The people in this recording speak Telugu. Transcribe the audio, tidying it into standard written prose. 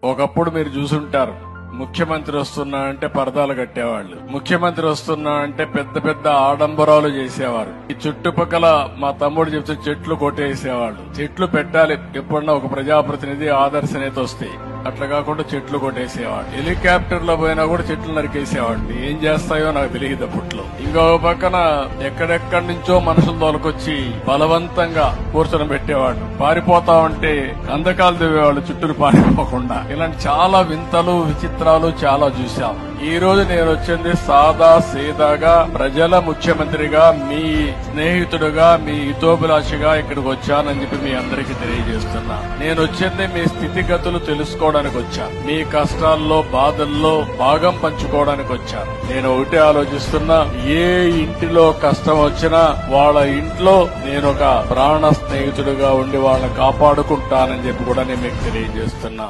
ఒకప్పుడు మీరు చూసుంటారు, ముఖ్యమంత్రి వస్తున్నా అంటే పరదాలు కట్టేవాళ్లు, ముఖ్యమంత్రి వస్తున్నా అంటే పెద్ద పెద్ద ఆడంబరాలు చేసేవారు. ఈ చుట్టుపక్కల మా తమ్ముడు చెప్తే చెట్లు కొట్టేసేవాళ్ళు. చెట్లు పెట్టాలి, ఎప్పుడన్నా ఒక ప్రజాప్రతినిధి ఆదర్శ నేత వస్తే. అట్లా కాకుండా చెట్లు కొట్టేసేవాడు. హెలికాప్టర్ లో పోయినా కూడా చెట్లు నరికేసేవాడు. ఏం చేస్తాయో నాకు తెలియదు అప్పట్లో. ఇంకో పక్కన ఎక్కడెక్కడి నుంచో మనుషులు తోలుకొచ్చి బలవంతంగా కూర్చొని పెట్టేవాడు. పారిపోతా ఉంటే కందకాలు దివేవాళ్ళు చుట్టూ పారిపోకుండా. ఇలాంటి చాలా వింతలు విచిత్రాలు చాలా చూశాం. ఈ రోజు నేను వచ్చింది సాదా సీదాగా ప్రజల ముఖ్యమంత్రిగా, మీ స్నేహితుడుగా, మీ హితోభిలాషిగా ఇక్కడికి వచ్చానని చెప్పి మీ అందరికీ తెలియజేస్తున్నా. నేను వచ్చింది మీ స్థితిగతులు తెలుసుకోవడానికి వచ్చా, మీ కష్టాల్లో బాధల్లో భాగం పంచుకోవడానికి వచ్చా. నేను ఒకటే ఆలోచిస్తున్నా, ఏ ఇంటిలో కష్టం వచ్చినా వాళ్ళ ఇంట్లో నేను ఒక ప్రాణ స్నేహితుడుగా ఉండి వాళ్ళని కాపాడుకుంటానని చెప్పి కూడా నేను మీకు తెలియజేస్తున్నా.